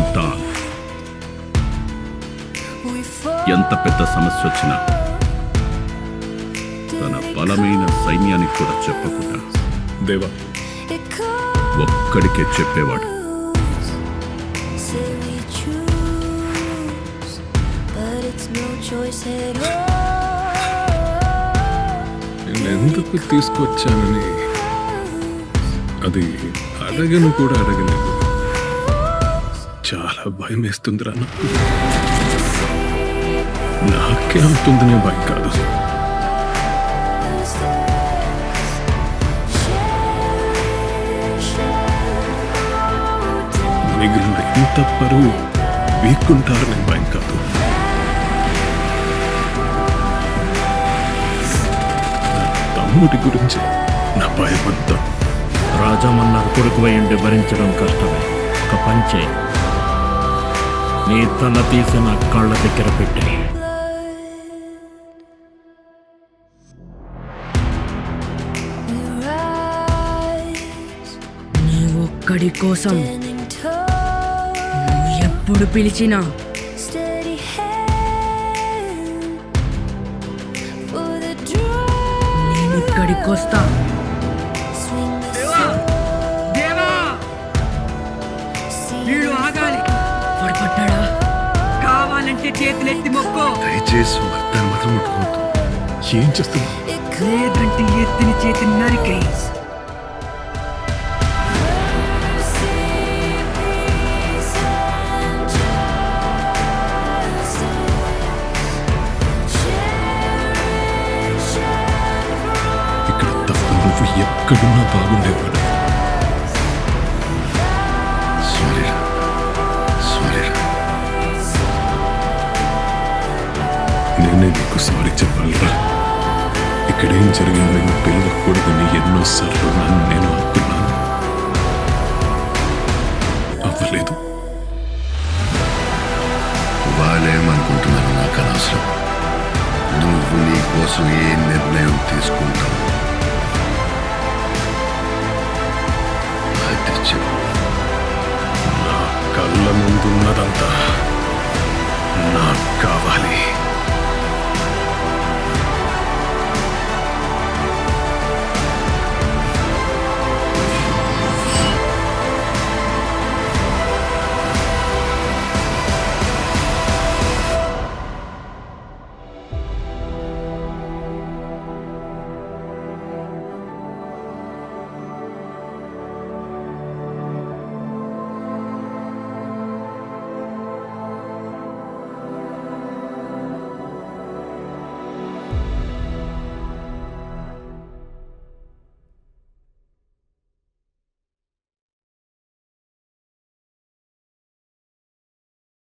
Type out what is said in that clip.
సుల్తాన్ ఎంత పెద్ద సమస్య వచ్చినా తన బలమైన సైన్యానికి కూడా చెప్పకుండా దేవా ఒక్కడికే చెప్పేవాడు. నేనెందుకు తీసుకొచ్చానని అది అడగను కూడా అడగలేదు. చాలా భయం వేస్తుందిరా నాకు. నాకే అవుతుందనే భయం కాదు, మిగిలిన ఎంత పరువు వీక్కుంటారనే భయం కాదు. నా తమ్ముడి గురించి నా భయం అంతా. రాజమన్నారు కొడుకు ఉండి భరించడం కష్టమే. ఒక పంచే నీ తల తీసి నా కాళ్ళ దగ్గర పెట్టి నీ ఒక్కడి కోసం నువ్వు ఎప్పుడు పిలిచినా నేను ఇక్కడికొస్తా. పడ్డాడా? కావాలంటే చేతులెత్తి మొక్కో. దయచేసి అర్థాన్ని మాత్రం ముట్టుకోవద్దు. ఏం చేస్తున్నావు? లేదంటే ఎత్తిన చేతిని నరికే. ఇక్కడ తప్ప నువ్వు ఎక్కడున్నా బాగుండేవాడు. నేనే నీకు సారీ చెప్పాలరా. ఇక్కడేం జరిగిందో నువ్వు పిలవకూడదని ఎన్నోసార్లు నన్ను నేను అనుకున్నాను, అవ్వలేదు. వాళ్ళేమనుకుంటున్నారు నాకు అనవసరం. నువ్వు నీ కోసం ఏ నిర్ణయం తీసుకుంటావు